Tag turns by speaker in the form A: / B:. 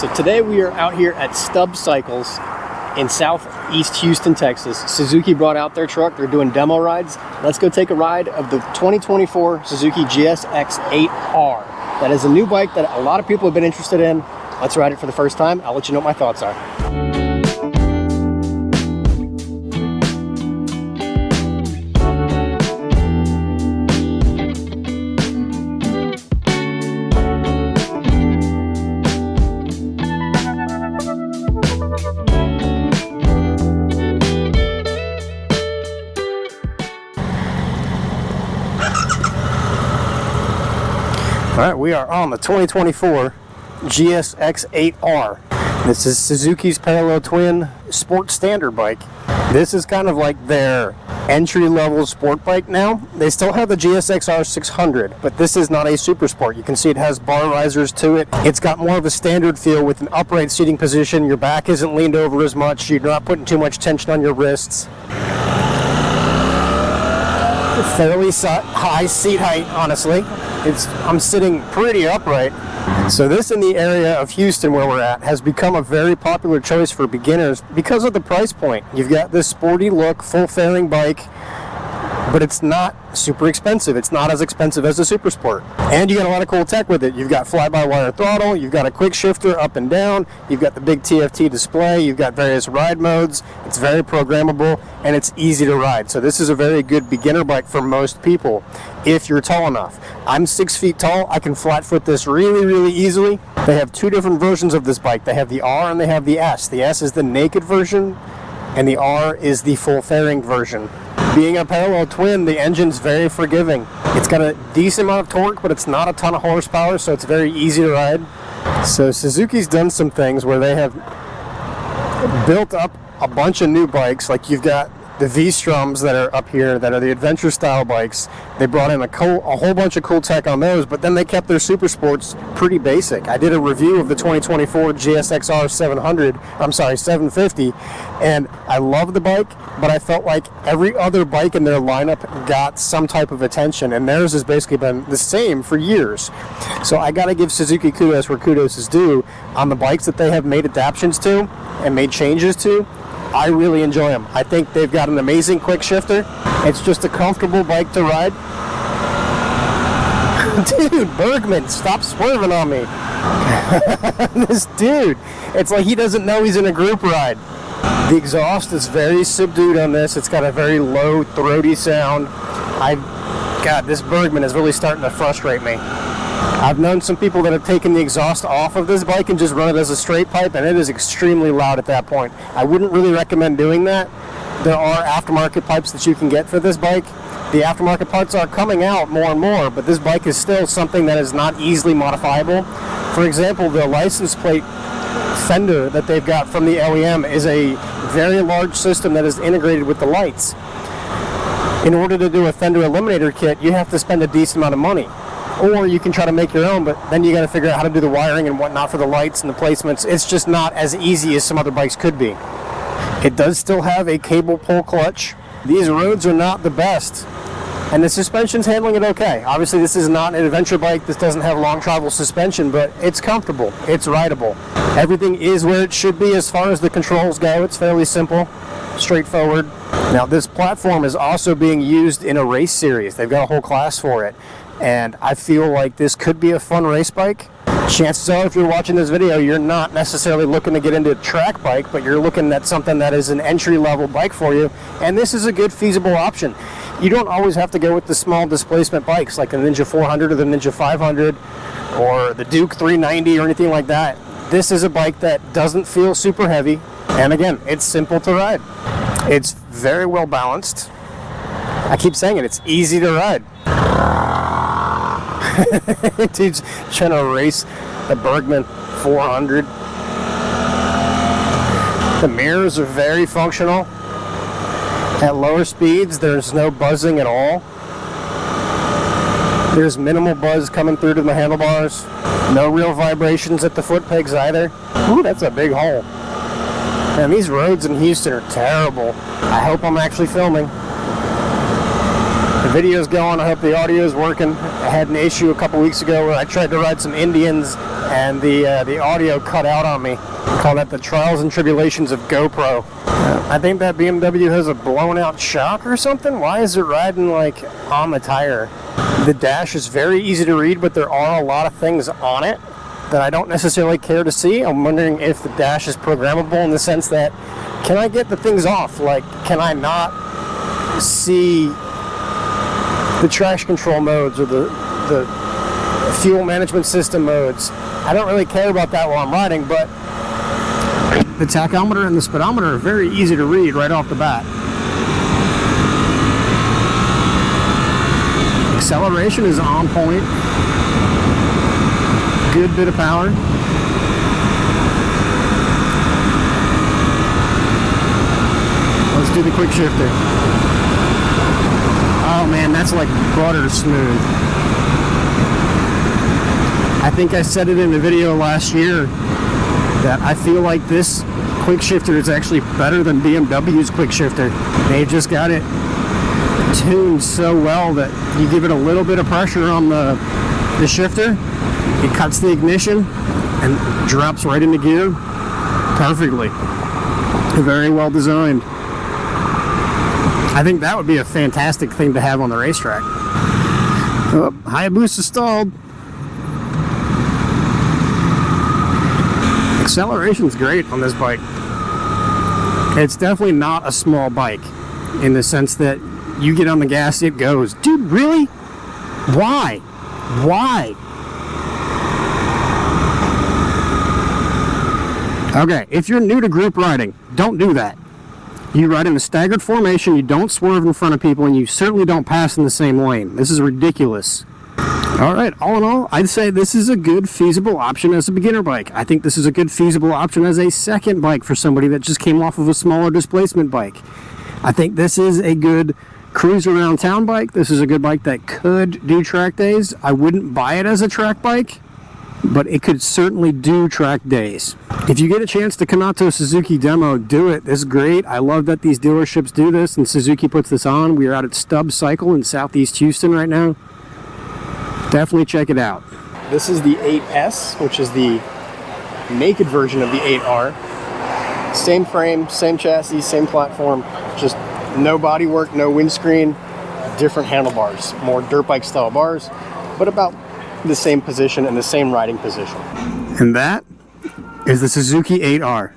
A: So today we are out here at Stub Cycles in southeast Houston, Texas. Suzuki brought out their truck. They're doing demo rides. Let's go take a ride of the 2024 Suzuki GSX-8R. That is a new bike that a lot of people have been interested in. Let's ride it for the first time. I'll let you know what my thoughts are. All right, we are on the 2024 GSX-8R. This is Suzuki's parallel twin sport standard bike. This is kind of like their entry-level sport bike now. They still have the GSX-R 600, but this is not a super sport. You can see it has bar risers to it. It's got more of a standard feel with an upright seating position. Your back isn't leaned over as much. You're not putting too much tension on your wrists. Fairly high seat height, honestly. I'm sitting pretty upright. So this, in the area of Houston where we're at, has become a very popular choice for beginners because of the price point. You've got this sporty look, full fairing bike, but it's not super expensive. It's not as expensive as a super sport. And you got a lot of cool tech with it. You've got fly-by-wire throttle, you've got a quick shifter up and down, you've got the big TFT display, you've got various ride modes. It's very programmable and it's easy to ride. So this is a very good beginner bike for most people if you're tall enough. I'm 6 feet tall. I can flat foot this really easily. They have two different versions of this bike. They have the R and they have the S. The S is the naked version and the R is the full fairing version. Being a parallel twin, the engine's very forgiving. It's got a decent amount of torque, but it's not a ton of horsepower, so it's very easy to ride. So Suzuki's done some things where they have built up a bunch of new bikes. Like you've got the V-Strums that are up here that are the adventure style bikes. They brought in a whole bunch of cool tech on those, but then they kept their super sports pretty basic. I did a review of the 2024 GSX-R 750, and I love the bike, but I felt like every other bike in their lineup got some type of attention, and theirs has basically been the same for years. So I gotta give Suzuki kudos where kudos is due on the bikes that they have made adaptations to and made changes to. I really enjoy them. I think they've got an amazing quick shifter. It's just a comfortable bike to ride. Dude, Bergman, stop swerving on me. This dude, it's like he doesn't know he's in a group ride. The exhaust is very subdued on this. It's got a very low, throaty sound. God, this Bergman is really starting to frustrate me. I've known some people that have taken the exhaust off of this bike and just run it as a straight pipe, and it is extremely loud at that point. I wouldn't really recommend doing that. There are aftermarket pipes that you can get for this bike. The aftermarket parts are coming out more and more, but this bike is still something that is not easily modifiable. For example, the license plate fender that they've got from the OEM is a very large system that is integrated with the lights. In order to do a fender eliminator kit, you have to spend a decent amount of money. Or you can try to make your own, but then you got to figure out how to do the wiring and whatnot for the lights and the placements. It's just not as easy as some other bikes could be. It does still have a cable pull clutch. These roads are not the best, and the suspension's handling it okay. Obviously, this is not an adventure bike. This doesn't have long travel suspension, but it's comfortable. It's rideable. Everything is where it should be as far as the controls go. It's fairly simple, straightforward. Now, this platform is also being used in a race series. They've got a whole class for it. And I feel like this could be a fun race bike. Chances are, if you're watching this video, you're not necessarily looking to get into a track bike, but you're looking at something that is an entry-level bike for you. And this is a good, feasible option. You don't always have to go with the small displacement bikes like the Ninja 400 or the Ninja 500 or the Duke 390 or anything like that. This is a bike that doesn't feel super heavy. And again, it's simple to ride. It's very well balanced. I keep saying it, it's easy to ride. Dude's trying to race the Bergman 400. The mirrors are very functional. At lower speeds, there's no buzzing at all. There's minimal buzz coming through to the handlebars. No real vibrations at the foot pegs either. Ooh, that's a big hole. And these roads in Houston are terrible. I hope I'm actually filming. video's going. I hope the audio is working. I had an issue a couple weeks ago where I tried to ride some Indians and the audio cut out on me. I call that the trials and tribulations of GoPro. I think that BMW has a blown out shock or something. Why is it riding like on the tire? The dash is very easy to read, but there are a lot of things on it that I don't necessarily care to see. I'm wondering if the dash is programmable in the sense that, can I get the things off? Like, can I not see the traction control modes or the fuel management system modes? I don't really care about that while I'm riding, but the tachometer and the speedometer are very easy to read right off the bat. Acceleration is on point. Good bit of power. Let's do the quick shifter. Oh man, that's like butter smooth. I think I said it in the video last year that I feel like this quick shifter is actually better than BMW's quick shifter. They've just got it tuned so well that you give it a little bit of pressure on the shifter, it cuts the ignition and drops right into gear perfectly. Very well designed. I think that would be a fantastic thing to have on the racetrack. Oh, Hayabusa stalled. Acceleration's great on this bike. It's definitely not a small bike in the sense that you get on the gas, it goes. Dude, really? Why? Why? Okay, if you're new to group riding, don't do that. You ride in a staggered formation, you don't swerve in front of people, and you certainly don't pass in the same lane. This is ridiculous. Alright, all in all, I'd say this is a good feasible option as a beginner bike. I think this is a good feasible option as a second bike for somebody that just came off of a smaller displacement bike. I think this is a good cruise around town bike. This is a good bike that could do track days. I wouldn't buy it as a track bike, but it could certainly do track days. If you get a chance to come out to a Suzuki demo, do it. This is great. I love that these dealerships do this and Suzuki puts this on. We are out at Stubbs Cycle in Southeast Houston right now. Definitely check it out. This is the 8S, which is the naked version of the 8R. Same frame, same chassis, same platform, just no bodywork, no windscreen, different handlebars. More dirt bike style bars, but about the same position and the same riding position. And that is the Suzuki 8R.